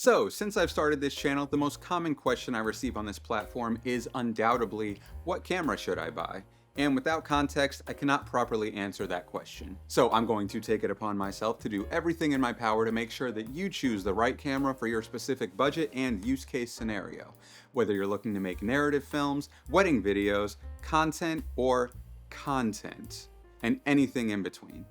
So, since I've started this channel, the most common question I receive on this platform is undoubtedly, what camera should I buy? And without context, I cannot properly answer that question. So I'm going to take it upon myself to do everything in my power to make sure that you choose the right camera for your specific budget and use case scenario. Whether you're looking to make narrative films, wedding videos, content, or content, and anything in between.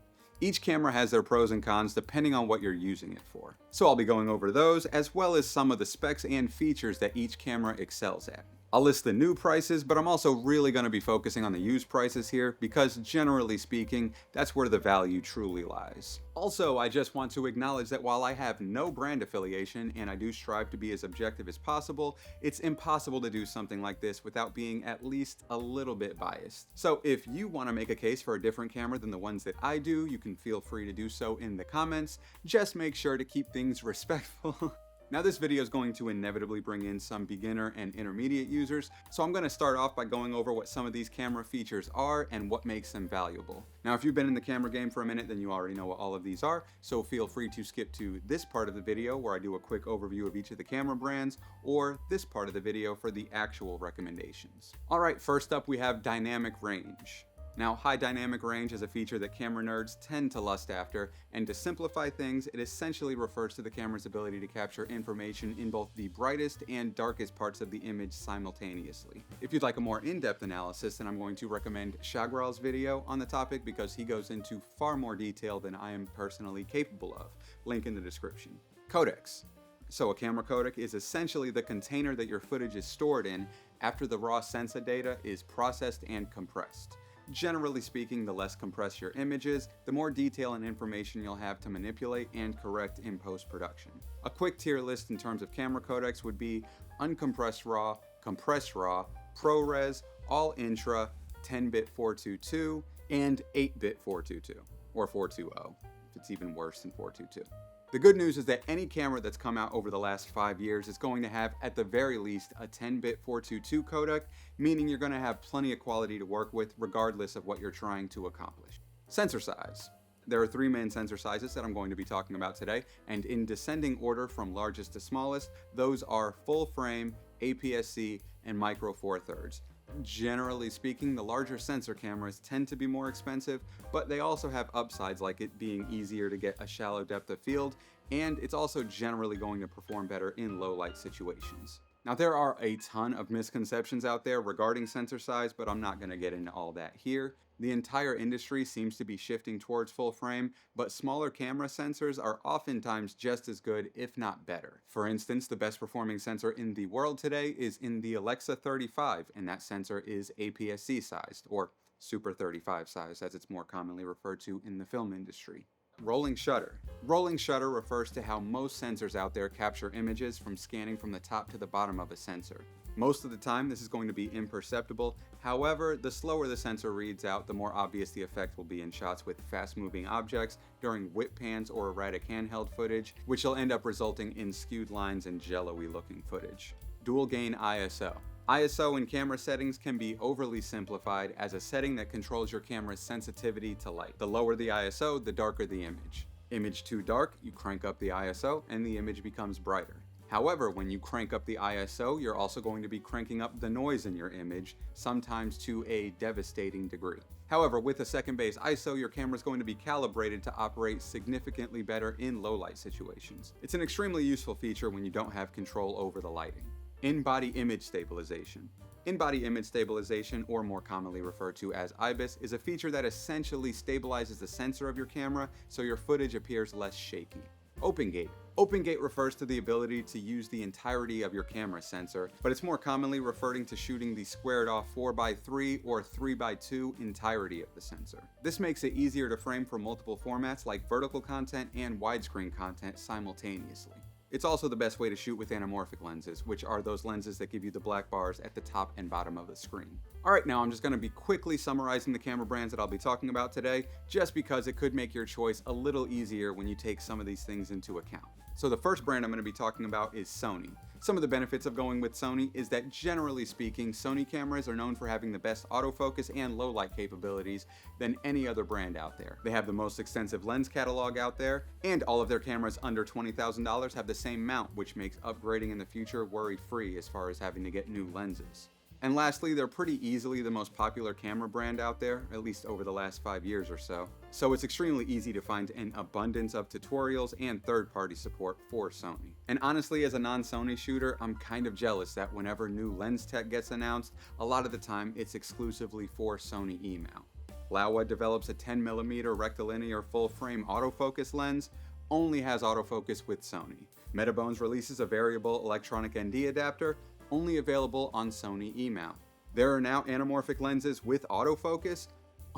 Each camera has their pros and cons depending on what you're using it for. So I'll be going over those as well as some of the specs and features that each camera excels at. I'll list the new prices, but I'm also really going to be focusing on the used prices here because generally speaking, that's where the value truly lies. Also, I just want to acknowledge that while I have no brand affiliation and I do strive to be as objective as possible, it's impossible to do something like this without being at least a little bit biased. So if you want to make a case for a different camera than the ones that I do, you can feel free to do so in the comments. Just make sure to keep things respectful. Now this video is going to inevitably bring in some beginner and intermediate users, so I'm going to start off by going over what some of these camera features are and what makes them valuable. Now if you've been in the camera game for a minute, then you already know what all of these are, so feel free to skip to this part of the video where I do a quick overview of each of the camera brands, or this part of the video for the actual recommendations. Alright, first up we have dynamic range. Now, high dynamic range is a feature that camera nerds tend to lust after, and to simplify things, it essentially refers to the camera's ability to capture information in both the brightest and darkest parts of the image simultaneously. If you'd like a more in-depth analysis, then I'm going to recommend Shagral's video on the topic because he goes into far more detail than I am personally capable of. Link in the description. Codecs. So a camera codec is essentially the container that your footage is stored in after the raw sensor data is processed and compressed. Generally speaking, the less compressed your image is, the more detail and information you'll have to manipulate and correct in post-production. A quick tier list in terms of camera codecs would be uncompressed RAW, compressed RAW, ProRes, all intra, 10-bit 422, and 8-bit 422, or 420, if it's even worse than 422. The good news is that any camera that's come out over the last 5 years is going to have, at the very least, a 10-bit 422 codec, meaning you're going to have plenty of quality to work with regardless of what you're trying to accomplish. Sensor size. There are three main sensor sizes that I'm going to be talking about today, and in descending order from largest to smallest, those are full frame, APS-C, and micro four thirds. Generally speaking, the larger sensor cameras tend to be more expensive, but they also have upsides like it being easier to get a shallow depth of field, and it's also generally going to perform better in low light situations. Now there are a ton of misconceptions out there regarding sensor size, but I'm not going to get into all that here. The entire industry seems to be shifting towards full frame, but smaller camera sensors are oftentimes just as good, if not better. For instance, the best performing sensor in the world today is in the Alexa 35, and that sensor is APS-C sized, or Super 35 size as it's more commonly referred to in the film industry. Rolling shutter. Rolling shutter refers to how most sensors out there capture images from scanning from the top to the bottom of a sensor. Most of the time this is going to be imperceptible, however, the slower the sensor reads out, the more obvious the effect will be in shots with fast moving objects, during whip pans or erratic handheld footage, which will end up resulting in skewed lines and jello-y looking footage. Dual gain ISO. ISO in camera settings can be overly simplified as a setting that controls your camera's sensitivity to light. The lower the ISO, the darker the image. Image too dark, you crank up the ISO and the image becomes brighter. However, when you crank up the ISO, you're also going to be cranking up the noise in your image, sometimes to a devastating degree. However, with a second base ISO, your camera is going to be calibrated to operate significantly better in low light situations. It's an extremely useful feature when you don't have control over the lighting. In-body image stabilization. In-body image stabilization, or more commonly referred to as IBIS, is a feature that essentially stabilizes the sensor of your camera so your footage appears less shaky. Open gate. Open gate refers to the ability to use the entirety of your camera sensor, but it's more commonly referring to shooting the squared off 4x3 or 3x2 entirety of the sensor. This makes it easier to frame for multiple formats like vertical content and widescreen content simultaneously. It's also the best way to shoot with anamorphic lenses, which are those lenses that give you the black bars at the top and bottom of the screen. Alright, now I'm just going to be quickly summarizing the camera brands that I'll be talking about today, just because it could make your choice a little easier when you take some of these things into account. So the first brand I'm going to be talking about is Sony. Some of the benefits of going with Sony is that generally speaking, Sony cameras are known for having the best autofocus and low light capabilities than any other brand out there. They have the most extensive lens catalog out there, and all of their cameras under $20,000 have the same mount, which makes upgrading in the future worry-free as far as having to get new lenses. And lastly, they're pretty easily the most popular camera brand out there, at least over the last 5 years or so. So it's extremely easy to find an abundance of tutorials and third-party support for Sony. And honestly, as a non-Sony shooter, I'm kind of jealous that whenever new lens tech gets announced, a lot of the time it's exclusively for Sony E-mount. Laowa develops a 10mm rectilinear full-frame autofocus lens, only has autofocus with Sony. Metabones releases a variable electronic ND adapter, only available on Sony E-mount. There are now anamorphic lenses with autofocus,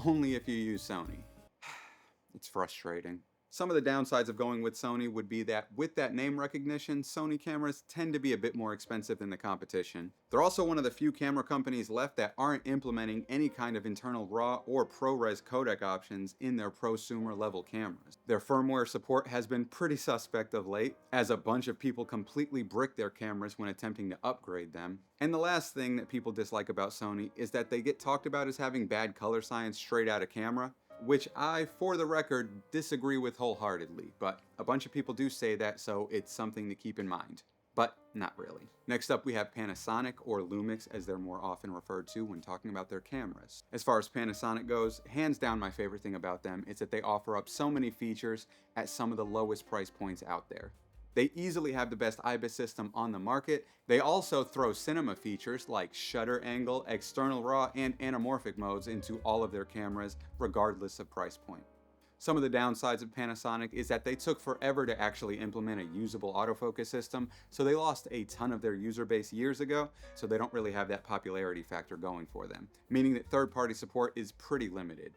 only if you use Sony. It's frustrating. Some of the downsides of going with Sony would be that with that name recognition, Sony cameras tend to be a bit more expensive than the competition. They're also one of the few camera companies left that aren't implementing any kind of internal RAW or ProRes codec options in their prosumer level cameras. Their firmware support has been pretty suspect of late, as a bunch of people completely brick their cameras when attempting to upgrade them. And the last thing that people dislike about Sony is that they get talked about as having bad color science straight out of camera, which I, for the record, disagree with wholeheartedly, but a bunch of people do say that, so it's something to keep in mind. But not really. Next up we have Panasonic, or Lumix as they're more often referred to when talking about their cameras. As far as Panasonic goes, hands down my favorite thing about them is that they offer up so many features at some of the lowest price points out there. They easily have the best IBIS system on the market. They also throw cinema features like shutter angle, external RAW, and anamorphic modes into all of their cameras, regardless of price point. Some of the downsides of Panasonic is that they took forever to actually implement a usable autofocus system, so they lost a ton of their user base years ago, so they don't really have that popularity factor going for them, meaning that third-party support is pretty limited.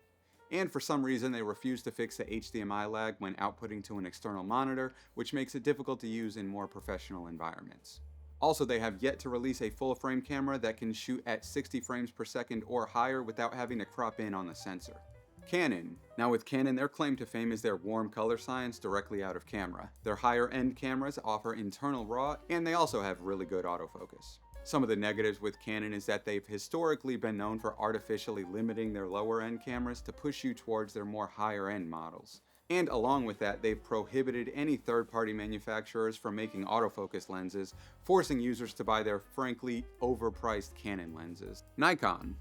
And for some reason they refuse to fix the HDMI lag when outputting to an external monitor, which makes it difficult to use in more professional environments. Also, they have yet to release a full-frame camera that can shoot at 60 frames per second or higher without having to crop in on the sensor. Canon. Now with Canon, their claim to fame is their warm color science directly out of camera. Their higher-end cameras offer internal RAW, and they also have really good autofocus. Some of the negatives with Canon is that they've historically been known for artificially limiting their lower-end cameras to push you towards their more higher-end models. And along with that, they've prohibited any third-party manufacturers from making autofocus lenses, forcing users to buy their frankly overpriced Canon lenses. Nikon.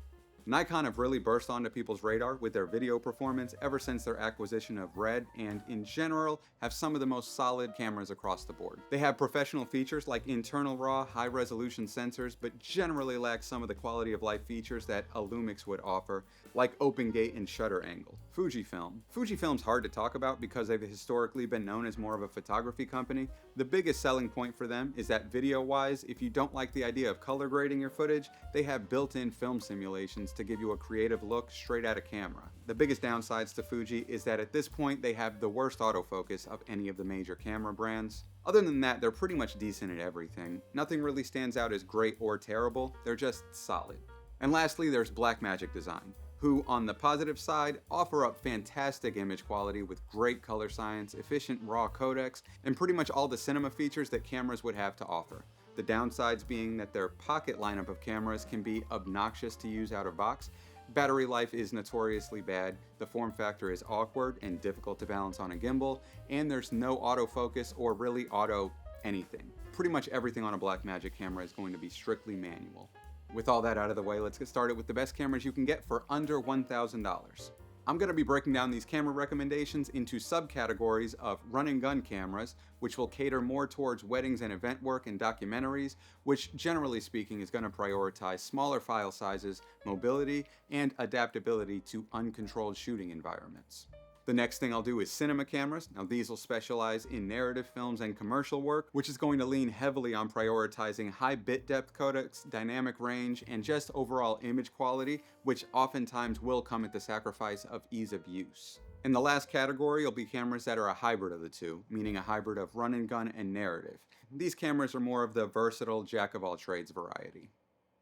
Nikon have really burst onto people's radar with their video performance ever since their acquisition of Red, and in general have some of the most solid cameras across the board. They have professional features like internal RAW, high resolution sensors, but generally lack some of the quality of life features that a Lumix would offer, like open gate and shutter angle. Fujifilm. Fujifilm's hard to talk about because they've historically been known as more of a photography company. The biggest selling point for them is that video-wise, if you don't like the idea of color grading your footage, they have built-in film simulations to give you a creative look straight out of camera. The biggest downsides to Fuji is that at this point they have the worst autofocus of any of the major camera brands. Other than that, they're pretty much decent at everything. Nothing really stands out as great or terrible, they're just solid. And lastly, there's Blackmagic Design, who on the positive side offer up fantastic image quality with great color science, efficient RAW codecs, and pretty much all the cinema features that cameras would have to offer. The downsides being that their pocket lineup of cameras can be obnoxious to use out of box, battery life is notoriously bad, the form factor is awkward and difficult to balance on a gimbal, and there's no autofocus or really auto anything. Pretty much everything on a Blackmagic camera is going to be strictly manual. With all that out of the way, let's get started with the best cameras you can get for under $1,000. I'm going to be breaking down these camera recommendations into subcategories of run and gun cameras, which will cater more towards weddings and event work and documentaries, which generally speaking is going to prioritize smaller file sizes, mobility, and adaptability to uncontrolled shooting environments. The next thing I'll do is cinema cameras. Now these will specialize in narrative films and commercial work, which is going to lean heavily on prioritizing high bit depth codecs, dynamic range, and just overall image quality, which oftentimes will come at the sacrifice of ease of use. And the last category will be cameras that are a hybrid of the two, meaning a hybrid of run and gun and narrative. These cameras are more of the versatile jack of all trades variety.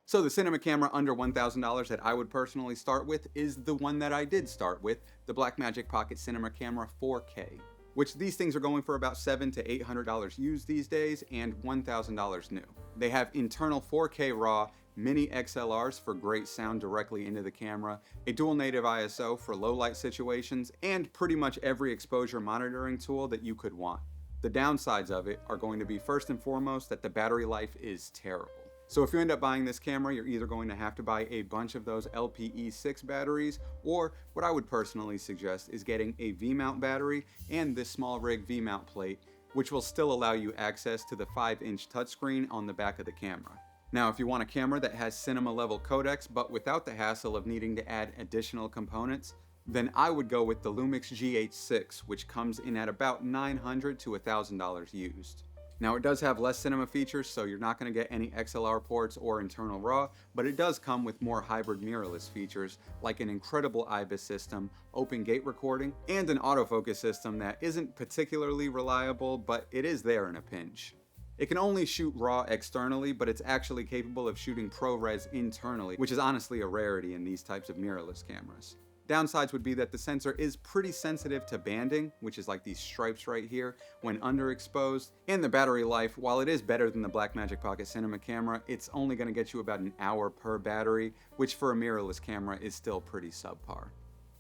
So the cinema camera under $1,000 that I would personally start with is the one that I did start with, the Blackmagic Pocket Cinema Camera 4K. which these things are going for about $700 to $800 used these days and $1,000 new. They have internal 4K RAW, mini XLRs for great sound directly into the camera, a dual native ISO for low light situations, and pretty much every exposure monitoring tool that you could want. The downsides of it are going to be first and foremost that the battery life is terrible. So if you end up buying this camera, you're either going to have to buy a bunch of those LPE6 batteries, or what I would personally suggest is getting a V-mount battery and this small rig V-mount plate, which will still allow you access to the 5-inch touchscreen on the back of the camera. Now, if you want a camera that has cinema level codecs but without the hassle of needing to add additional components, then I would go with the Lumix GH6, which comes in at about $900 to $1,000 used. Now, it does have less cinema features, so you're not going to get any XLR ports or internal RAW, but it does come with more hybrid mirrorless features, like an incredible IBIS system, open gate recording, and an autofocus system that isn't particularly reliable, but it is there in a pinch. It can only shoot RAW externally, but it's actually capable of shooting ProRes internally, which is honestly a rarity in these types of mirrorless cameras. Downsides would be that the sensor is pretty sensitive to banding, which is like these stripes right here, when underexposed, and the battery life, while it is better than the Blackmagic Pocket Cinema camera, it's only going to get you about an hour per battery, which for a mirrorless camera is still pretty subpar.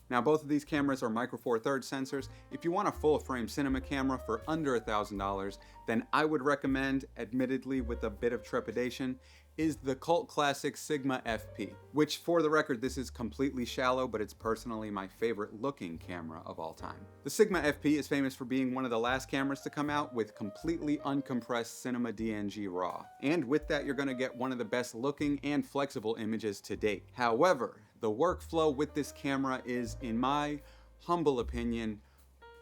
Now, both of these cameras are Micro Four Thirds sensors. If you want a full frame cinema camera for under $1,000, then I would recommend, admittedly with a bit of trepidation, is the cult classic Sigma FP, which for the record, this is completely shallow, but it's personally my favorite looking camera of all time. The Sigma FP is famous for being one of the last cameras to come out with completely uncompressed cinema DNG RAW. And with that, you're gonna get one of the best looking and flexible images to date. However, the workflow with this camera is, in my humble opinion,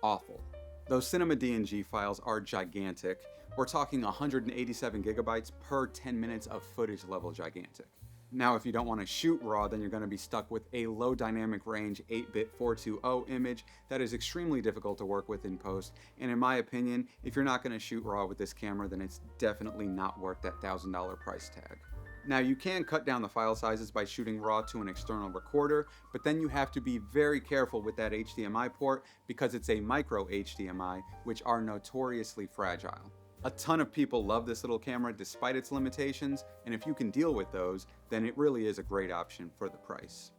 awful. Those cinema DNG files are gigantic. We're talking 187 gigabytes per 10 minutes of footage level gigantic. Now, if you don't want to shoot RAW, then you're going to be stuck with a low dynamic range 8-bit 420 image that is extremely difficult to work with in post. And in my opinion, if you're not going to shoot RAW with this camera, then it's definitely not worth that $1,000 price tag. Now, you can cut down the file sizes by shooting RAW to an external recorder, but then you have to be very careful with that HDMI port because it's a micro HDMI, which are notoriously fragile. A ton of people love this little camera despite its limitations, and if you can deal with those, then it really is a great option for the price.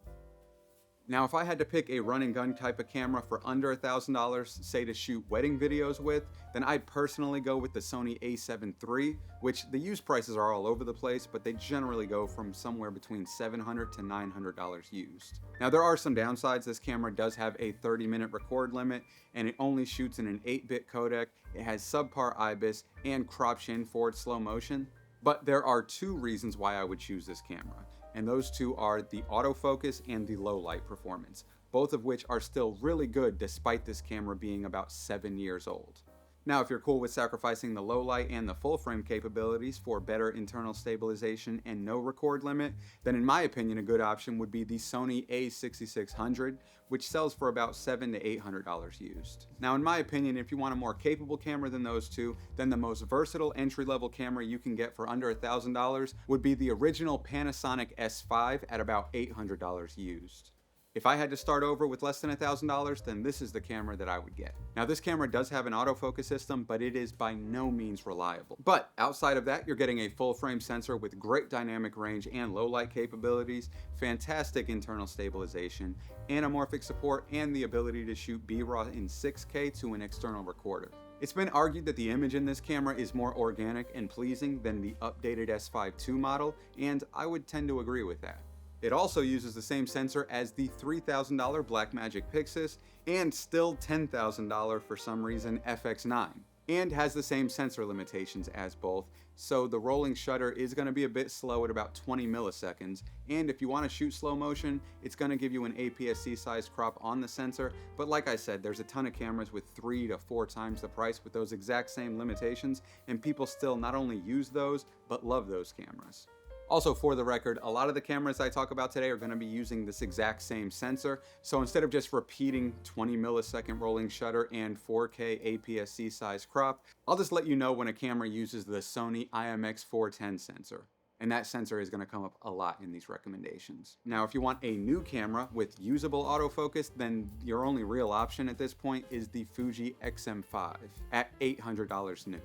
Now, if I had to pick a run and gun type of camera for under $1,000, say to shoot wedding videos with, then I'd personally go with the Sony a7 III, which the used prices are all over the place, but they generally go from somewhere between $700 to $900 used. Now, there are some downsides. This camera does have a 30-minute record limit, and it only shoots in an 8-bit codec. It has subpar IBIS and cropped in forward slow motion. But there are two reasons why I would choose this camera, and those two are the autofocus and the low light performance, both of which are still really good despite this camera being about 7 years old. Now, if you're cool with sacrificing the low light and the full frame capabilities for better internal stabilization and no record limit, then in my opinion a good option would be the Sony a6600, which sells for about $700 to $800 used. Now, in my opinion, if you want a more capable camera than those two, then the most versatile entry-level camera you can get for under $1,000 would be the original Panasonic S5 at about $800 used. If I had to start over with less than $1,000, then this is the camera that I would get. Now, this camera does have an autofocus system, but it is by no means reliable. But outside of that, you're getting a full frame sensor with great dynamic range and low light capabilities, fantastic internal stabilization, anamorphic support, and the ability to shoot B-RAW in 6K to an external recorder. It's been argued that the image in this camera is more organic and pleasing than the updated S5 II model, and I would tend to agree with that. It also uses the same sensor as the $3,000 Blackmagic Pixis and still $10,000 for some reason FX9, and has the same sensor limitations as both, so the rolling shutter is going to be a bit slow at about 20 milliseconds, and if you want to shoot slow motion, it's going to give you an APS-C size crop on the sensor, but like I said, there's a ton of cameras with 3 to 4 times the price with those exact same limitations, and people still not only use those, but love those cameras. Also, for the record, a lot of the cameras I talk about today are going to be using this exact same sensor, so instead of just repeating 20 millisecond rolling shutter and 4K APS-C size crop, I'll just let you know when a camera uses the Sony IMX410 sensor. and that sensor is going to come up a lot in these recommendations. Now, if you want a new camera with usable autofocus, then your only real option at this point is the Fuji XM5 at $800 new.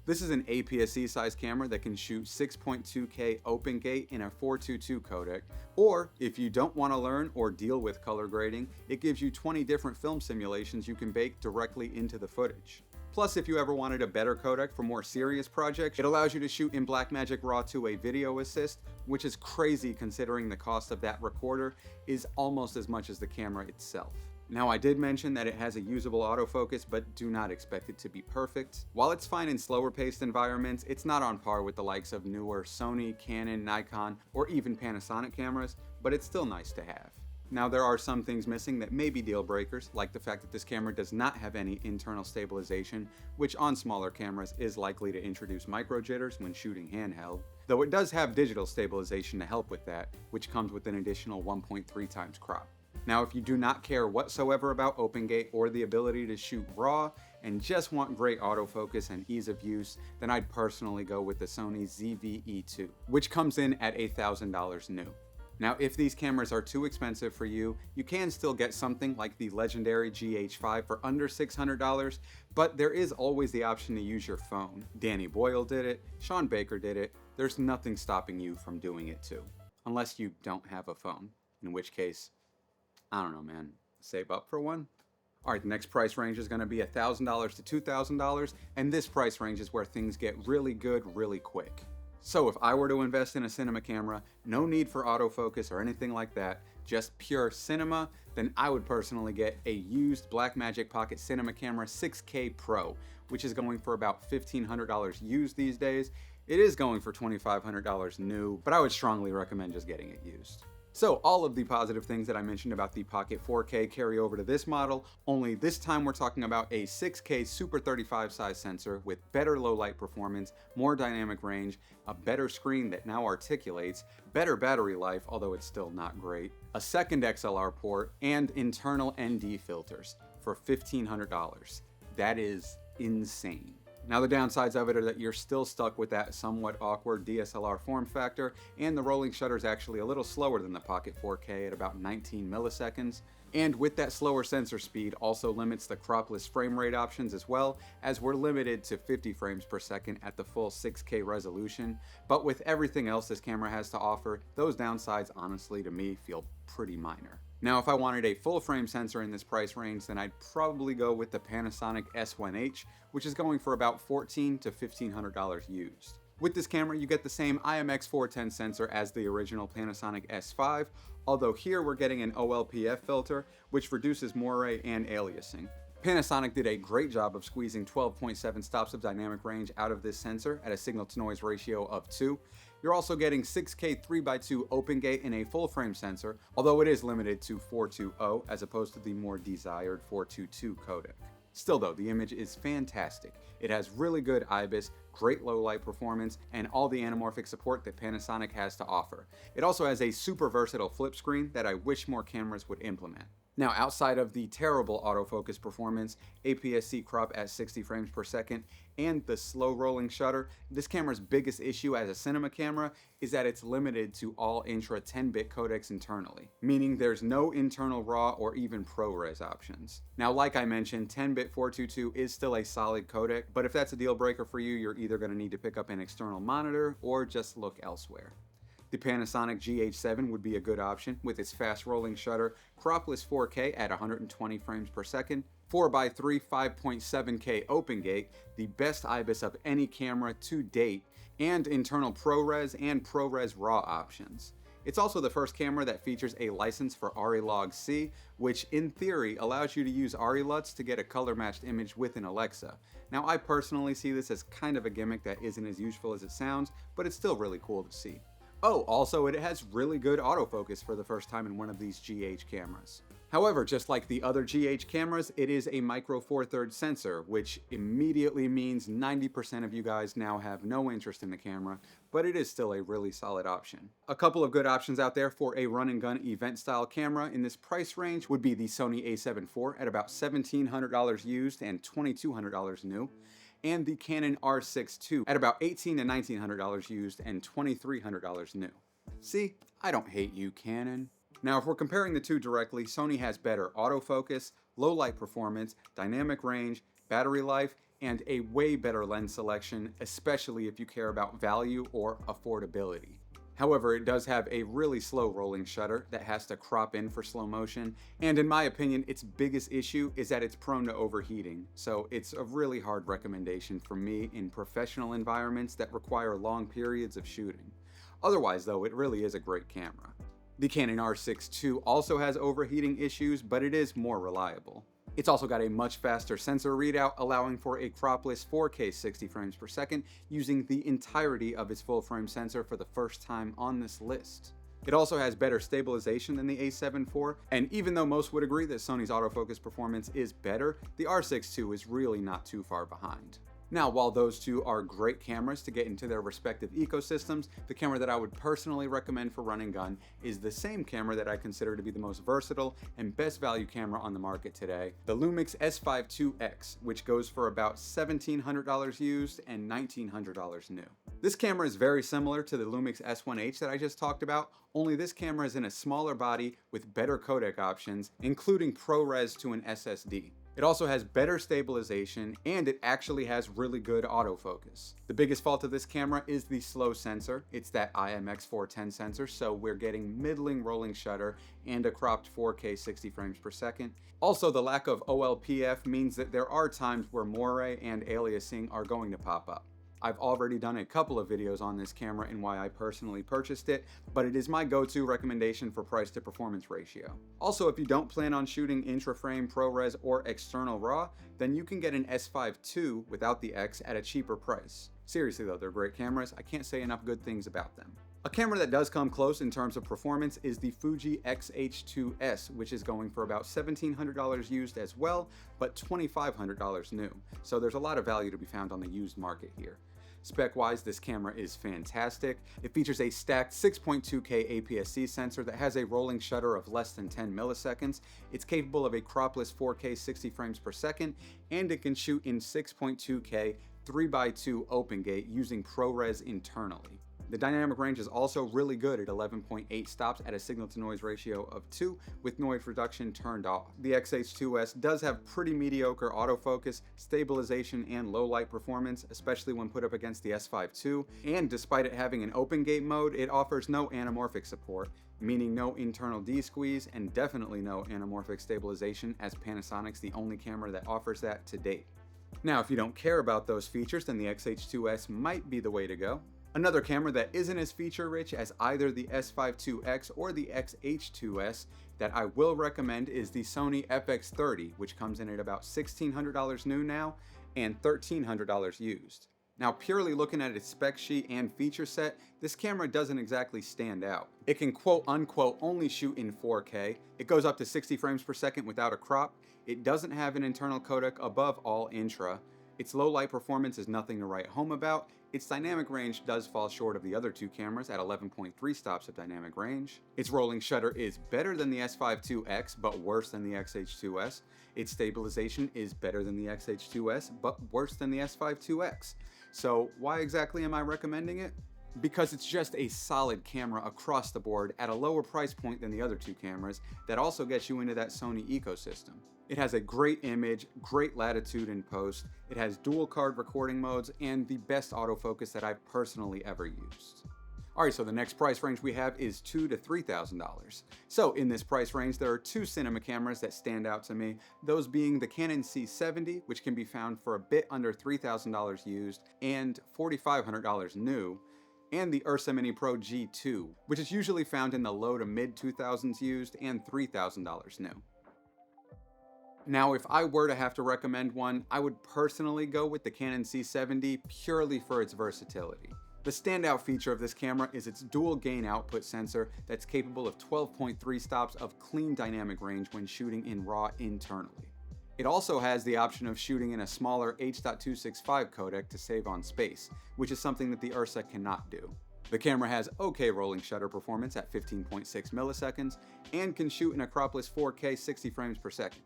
This is an APS-C size camera that can shoot 6.2K open gate in a 422 codec, or if you don't want to learn or deal with color grading, it gives you 20 different film simulations you can bake directly into the footage. Plus, if you ever wanted a better codec for more serious projects, it allows you to shoot in Blackmagic RAW 2A video assist, which is crazy considering the cost of that recorder is almost as much as the camera itself. Now, I did mention that it has a usable autofocus, but do not expect it to be perfect. While it's fine in slower paced environments, it's not on par with the likes of newer Sony, Canon, Nikon, or even Panasonic cameras, but it's still nice to have. Now, there are some things missing that may be deal breakers, like the fact that this camera does not have any internal stabilization, which on smaller cameras is likely to introduce micro jitters when shooting handheld, though it does have digital stabilization to help with that, which comes with an additional 1.3 times crop. Now, if you do not care whatsoever about OpenGate or the ability to shoot RAW and just want great autofocus and ease of use, then I'd personally go with the Sony ZV-E2, which comes in at $1,000 new. Now, if these cameras are too expensive for you, you can still get something like the legendary GH5 for under $600, but there is always the option to use your phone. Danny Boyle did it, Sean Baker did it, there's nothing stopping you from doing it too. Unless you don't have a phone, in which case, I don't know, man. Save up for one? All right, the next price range is going to be $1,000 to $2,000, and this price range is where things get really good really quick. So if I were to invest in a cinema camera, no need for autofocus or anything like that, just pure cinema, then I would personally get a used Blackmagic Pocket Cinema Camera 6K Pro, which is going for about $1,500 used these days. It is going for $2,500 new, but I would strongly recommend just getting it used. So all of the positive things that I mentioned about the Pocket 4K carry over to this model, only this time we're talking about a 6K Super 35 size sensor with better low light performance, more dynamic range, a better screen that now articulates, better battery life, although it's still not great, a second XLR port, and internal ND filters for $1,500. That is insane. Now, the downsides of it are that you're still stuck with that somewhat awkward DSLR form factor, and the rolling shutter is actually a little slower than the Pocket 4K at about 19 milliseconds. And with that slower sensor speed also limits the cropless frame rate options as well, as we're limited to 50 frames per second at the full 6K resolution. But with everything else this camera has to offer, those downsides honestly to me feel pretty minor. Now, if I wanted a full frame sensor in this price range, then I'd probably go with the Panasonic S1H, which is going for about $1,400 to $1,500 used. With this camera, you get the same IMX410 sensor as the original Panasonic S5, although here we're getting an OLPF filter, which reduces moire and aliasing. Panasonic did a great job of squeezing 12.7 stops of dynamic range out of this sensor at a signal-to-noise ratio of 2. You're also getting 6K 3x2 open gate in a full frame sensor, although it is limited to 420 as opposed to the more desired 422 codec. Still though, the image is fantastic. It has really good IBIS, great low light performance, and all the anamorphic support that Panasonic has to offer. It also has a super versatile flip screen that I wish more cameras would implement. Now, outside of the terrible autofocus performance, APS-C crop at 60 frames per second, and the slow rolling shutter, this camera's biggest issue as a cinema camera is that it's limited to all intra 10-bit codecs internally, meaning there's no internal RAW or even ProRes options. Now, like I mentioned, 10-bit 422 is still a solid codec, but if that's a deal breaker for you, you're either going to need to pick up an external monitor or just look elsewhere. The Panasonic GH7 would be a good option with its fast rolling shutter, cropless 4K at 120 frames per second, 4x3 5.7K open gate, the best IBIS of any camera to date, and internal ProRes and ProRes RAW options. It's also the first camera that features a license for ARRI-LOG-C, which in theory allows you to use ARRI-LUTs to get a color matched image with an Alexa. Now, I personally see this as kind of a gimmick that isn't as useful as it sounds, but it's still really cool to see. Oh, also it has really good autofocus for the first time in one of these GH cameras. However, just like the other GH cameras, it is a micro four thirds sensor, which immediately means 90% of you guys now have no interest in the camera, but it is still a really solid option. A couple of good options out there for a run and gun event style camera in this price range would be the Sony a7 IV at about $1,700 used and $2,200 new, and the Canon R6 II at about $1,800 to $1,900 used and $2,300 new. See, I don't hate you, Canon. Now, if we're comparing the two directly, Sony has better autofocus, low light performance, dynamic range, battery life, and a way better lens selection, especially if you care about value or affordability. However, it does have a really slow rolling shutter that has to crop in for slow motion, and in my opinion, its biggest issue is that it's prone to overheating, so it's a really hard recommendation for me in professional environments that require long periods of shooting. Otherwise though, it really is a great camera. The Canon R6 II also has overheating issues, but it is more reliable. It's also got a much faster sensor readout, allowing for a cropless 4K 60 frames per second using the entirety of its full frame sensor for the first time on this list. It also has better stabilization than the A7 IV, and even though most would agree that Sony's autofocus performance is better, the R6 II is really not too far behind. Now, while those two are great cameras to get into their respective ecosystems, the camera that I would personally recommend for run and gun is the same camera that I consider to be the most versatile and best value camera on the market today, the Lumix S5 IIX, which goes for about $1,700 used and $1,900 new. This camera is very similar to the Lumix S1H that I just talked about, only this camera is in a smaller body with better codec options, including ProRes to an SSD. It also has better stabilization, and it actually has really good autofocus. The biggest fault of this camera is the slow sensor. It's that IMX410 sensor, so we're getting middling rolling shutter and a cropped 4K 60 frames per second. Also, the lack of OLPF means that there are times where moire and aliasing are going to pop up. I've already done a couple of videos on this camera and why I personally purchased it, but it is my go-to recommendation for price to performance ratio. Also, if you don't plan on shooting intra-frame, ProRes, or external RAW, then you can get an S5 II without the X at a cheaper price. Seriously though, they're great cameras. I can't say enough good things about them. A camera that does come close in terms of performance is the Fuji X-H2S, which is going for about $1,700 used as well, but $2,500 new. So there's a lot of value to be found on the used market here. Spec-wise, this camera is fantastic. It features a stacked 6.2K APS-C sensor that has a rolling shutter of less than 10 milliseconds. It's capable of a cropless 4K 60 frames per second, and it can shoot in 6.2K 3x2 open gate using ProRes internally. The dynamic range is also really good at 11.8 stops at a signal-to-noise ratio of 2 with noise reduction turned off. The X-H2S does have pretty mediocre autofocus, stabilization, and low light performance, especially when put up against the S5 II, and despite it having an open gate mode, it offers no anamorphic support, meaning no internal D-squeeze and definitely no anamorphic stabilization, as Panasonic's the only camera that offers that to date. Now, if you don't care about those features, then the X-H2S might be the way to go. Another camera that isn't as feature-rich as either the S5 IIX or the X-H2S that I will recommend is the Sony FX30, which comes in at about $1,600 new now and $1,300 used. Now, purely looking at its spec sheet and feature set, this camera doesn't exactly stand out. It can quote-unquote only shoot in 4K, it goes up to 60 frames per second without a crop, it doesn't have an internal codec above all intra, its low light performance is nothing to write home about, its dynamic range does fall short of the other two cameras at 11.3 stops of dynamic range, its rolling shutter is better than the S5 IIX but worse than the X-H2S, its stabilization is better than the X-H2S but worse than the S5 IIX. So why exactly am I recommending it? Because it's just a solid camera across the board at a lower price point than the other two cameras that also gets you into that Sony ecosystem. It has a great image, great latitude in post, it has dual card recording modes, and the best autofocus that I've personally ever used. Alright, so the next price range we have is $2,000 to $3,000. So in this price range, there are two cinema cameras that stand out to me, those being the Canon C70, which can be found for a bit under $3,000 used and $4,500 new, and the Ursa Mini Pro G2, which is usually found in the low to mid 2000s used and $3,000 new. Now, if I were to have to recommend one, I would personally go with the Canon C70 purely for its versatility. The standout feature of this camera is its dual gain output sensor that's capable of 12.3 stops of clean dynamic range when shooting in RAW internally. It also has the option of shooting in a smaller H.265 codec to save on space, which is something that the Ursa cannot do. The camera has okay rolling shutter performance at 15.6 milliseconds and can shoot in a cropless 4K 60 frames per second.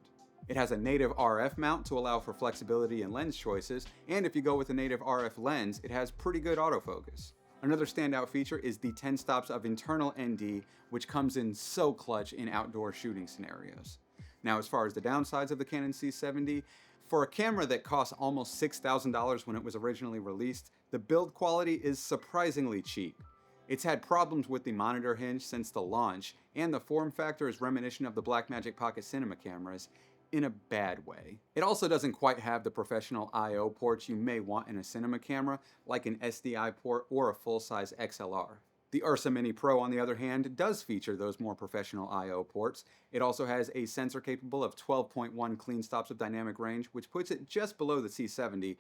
It has a native RF mount to allow for flexibility in lens choices, and if you go with a native RF lens, it has pretty good autofocus. Another standout feature is the 10 stops of internal ND, which comes in so clutch in outdoor shooting scenarios. Now, as far as the downsides of the Canon C70, for a camera that cost almost $6,000 when it was originally released, the build quality is surprisingly cheap. It's had problems with the monitor hinge since the launch, and the form factor is reminiscent of the Blackmagic Pocket Cinema cameras, in a bad way. It also doesn't quite have the professional I/O ports you may want in a cinema camera, like an SDI port or a full-size XLR. The Ursa Mini Pro, on the other hand, does feature those more professional I/O ports. It also has a sensor capable of 12.1 clean stops of dynamic range, which puts it just below the C70,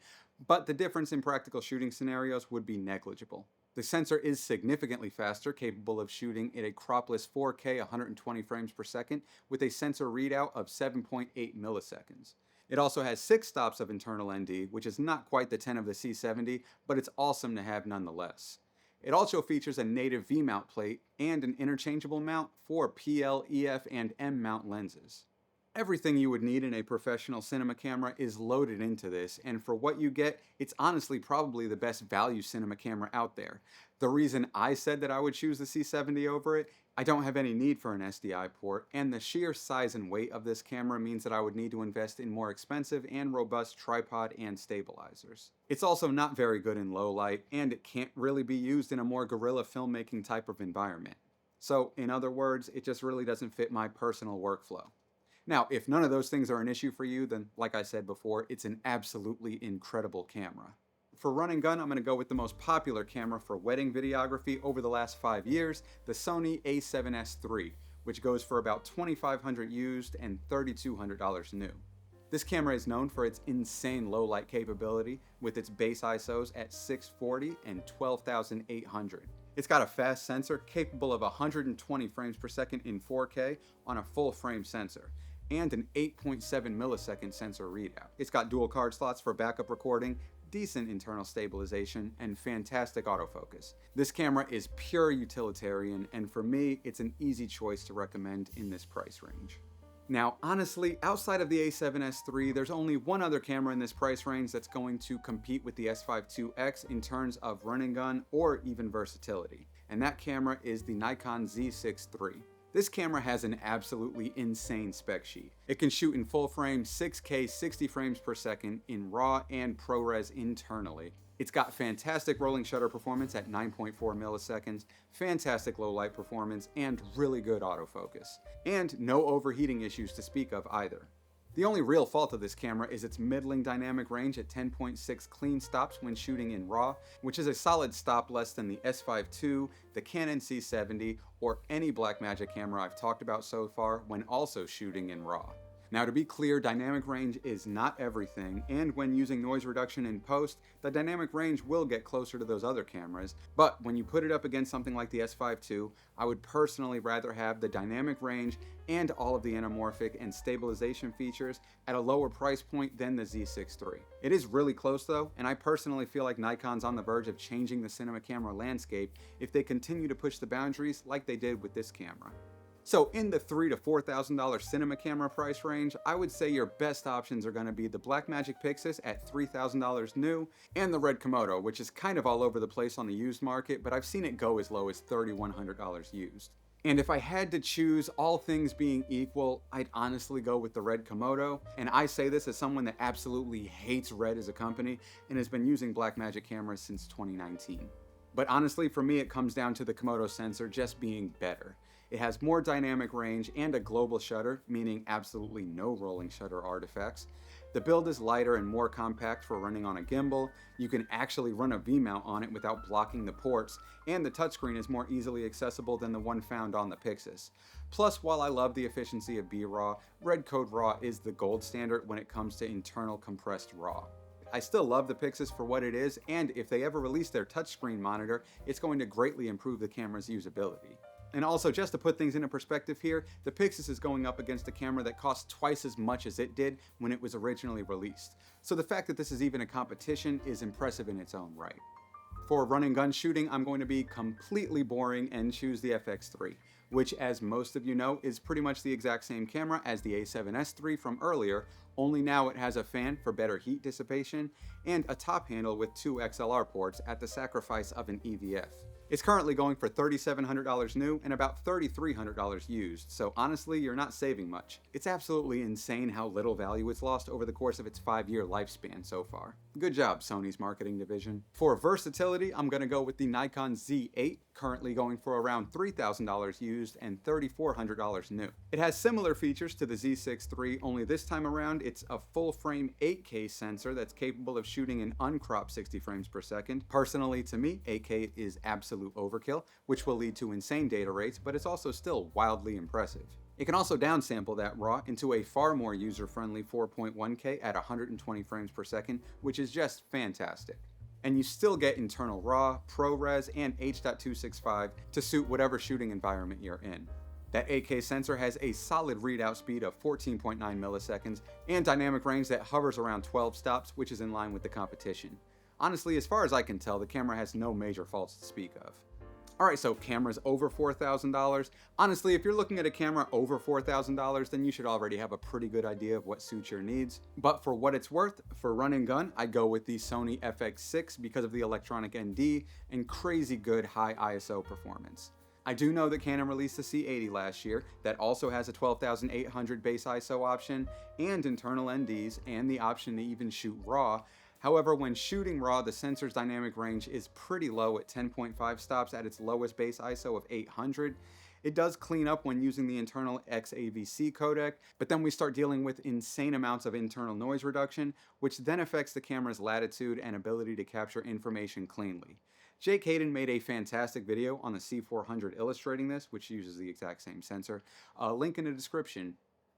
but the difference in practical shooting scenarios would be negligible. The sensor is significantly faster, capable of shooting at a cropless 4K 120 frames per second with a sensor readout of 7.8 milliseconds. It also has 6 stops of internal ND, which is not quite the 10 of the C70, but it's awesome to have nonetheless. It also features a native V-mount plate and an interchangeable mount for PL, EF, and M mount lenses. Everything you would need in a professional cinema camera is loaded into this, and for what you get, it's honestly probably the best value cinema camera out there. The reason I said that I would choose the C70 over it, I don't have any need for an SDI port, and the sheer size and weight of this camera means that I would need to invest in more expensive and robust tripod and stabilizers. It's also not very good in low light, and it can't really be used in a more guerrilla filmmaking type of environment. So, in other words, it just really doesn't fit my personal workflow. Now, if none of those things are an issue for you, then like I said before, it's an absolutely incredible camera. For run and gun, I'm going to go with the most popular camera for wedding videography over the last 5 years, the Sony a7S III, which goes for about $2,500 used and $3,200 new. This camera is known for its insane low light capability with its base ISOs at 640 and 12,800. It's got a fast sensor capable of 120 frames per second in 4K on a full frame sensor, and an 8.7 millisecond sensor readout. It's got dual card slots for backup recording, decent internal stabilization, and fantastic autofocus. This camera is pure utilitarian, and for me, it's an easy choice to recommend in this price range. Now, honestly, outside of the a7S III, there's only one other camera in this price range that's going to compete with the S5 IIX in terms of run and gun or even versatility, and that camera is the Nikon Z6 III. This camera has an absolutely insane spec sheet. It can shoot in full frame 6K 60 frames per second in RAW and ProRes internally. It's got fantastic rolling shutter performance at 9.4 milliseconds, fantastic low light performance, and really good autofocus. And no overheating issues to speak of either. The only real fault of this camera is its middling dynamic range at 10.6 clean stops when shooting in RAW, which is a solid stop less than the S5 II, the Canon C70, or any Blackmagic camera I've talked about so far when also shooting in RAW. Now, to be clear, dynamic range is not everything, and when using noise reduction in post, the dynamic range will get closer to those other cameras, but when you put it up against something like the S5 II, I would personally rather have the dynamic range and all of the anamorphic and stabilization features at a lower price point than the Z6 III. It is really close though, and I personally feel like Nikon's on the verge of changing the cinema camera landscape if they continue to push the boundaries like they did with this camera. So in the $3,000 to $4,000 cinema camera price range, I would say your best options are going to be the Blackmagic Pixis at $3,000 new, and the Red Komodo, which is kind of all over the place on the used market, but I've seen it go as low as $3,100 used. And if I had to choose, all things being equal, I'd honestly go with the Red Komodo, and I say this as someone that absolutely hates Red as a company and has been using Blackmagic cameras since 2019. But honestly, for me, it comes down to the Komodo sensor just being better. It has more dynamic range and a global shutter, meaning absolutely no rolling shutter artifacts. The build is lighter and more compact for running on a gimbal. You can actually run a V-mount on it without blocking the ports, and the touchscreen is more easily accessible than the one found on the Pixis. Plus, while I love the efficiency of B-RAW, Red Code RAW is the gold standard when it comes to internal compressed RAW. I still love the Pixis for what it is, and if they ever release their touchscreen monitor, it's going to greatly improve the camera's usability. And also, just to put things into perspective here, the Pixis is going up against a camera that cost twice as much as it did when it was originally released. So the fact that this is even a competition is impressive in its own right. For run and gun shooting, I'm going to be completely boring and choose the FX3. which, as most of you know, is pretty much the exact same camera as the A7S III from earlier, only now it has a fan for better heat dissipation and a top handle with 2 XLR ports at the sacrifice of an EVF. It's currently going for $3,700 new and about $3,300 used, so honestly, you're not saving much. It's absolutely insane how little value it's lost over the course of its 5-year lifespan so far. Good job, Sony's marketing division. For versatility, I'm gonna go with the Nikon Z8, currently going for around $3,000 used and $3,400 new. It has similar features to the Z6 III, only this time around it's a full-frame 8K sensor that's capable of shooting in uncropped 60 frames per second. Personally, to me, 8K is absolute overkill, which will lead to insane data rates, but it's also still wildly impressive. It can also downsample that RAW into a far more user-friendly 4.1K at 120 frames per second, which is just fantastic. And you still get internal RAW, ProRes, and H.265 to suit whatever shooting environment you're in. That 8K sensor has a solid readout speed of 14.9 milliseconds and dynamic range that hovers around 12 stops, which is in line with the competition. Honestly, as far as I can tell, the camera has no major faults to speak of. Alright, so cameras over $4,000. Honestly, if you're looking at a camera over $4,000, then you should already have a pretty good idea of what suits your needs. But for what it's worth, for run and gun, I go with the Sony FX6 because of the electronic ND and crazy good high ISO performance. I do know that Canon released the C80 last year that also has a 12,800 base ISO option and internal NDs and the option to even shoot RAW. However, when shooting RAW, the sensor's dynamic range is pretty low at 10.5 stops at its lowest base ISO of 800. It does clean up when using the internal XAVC codec, but then we start dealing with insane amounts of internal noise reduction, which then affects the camera's latitude and ability to capture information cleanly. Jake Hayden made a fantastic video on the C400 illustrating this, which uses the exact same sensor. Link in the description.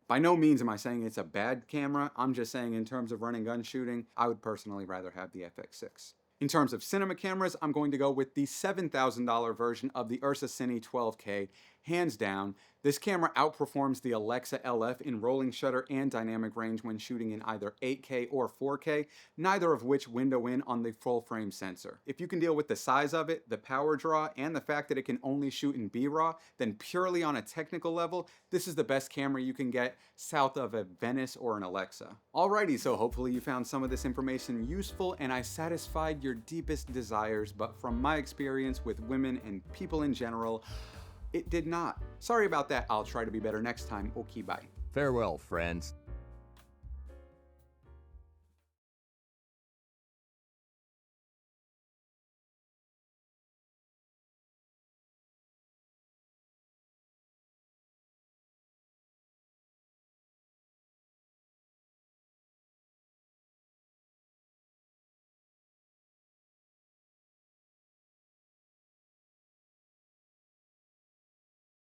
By no means am I saying it's a bad camera, I'm just saying in terms of run and gun shooting, I would personally rather have the FX6. In terms of cinema cameras, I'm going to go with the $7,000 version of the Ursa Cine 12K. Hands down, this camera outperforms the Alexa LF in rolling shutter and dynamic range when shooting in either 8K or 4K, neither of which window in on the full frame sensor. If you can deal with the size of it, the power draw, and the fact that it can only shoot in B-RAW, then purely on a technical level, this is the best camera you can get south of a Venice or an Alexa. Alrighty, so hopefully you found some of this information useful and I satisfied your deepest desires, but from my experience with women and people in general, it did not. Sorry about that, I'll try to be better next time. Okay, bye. Farewell, friends.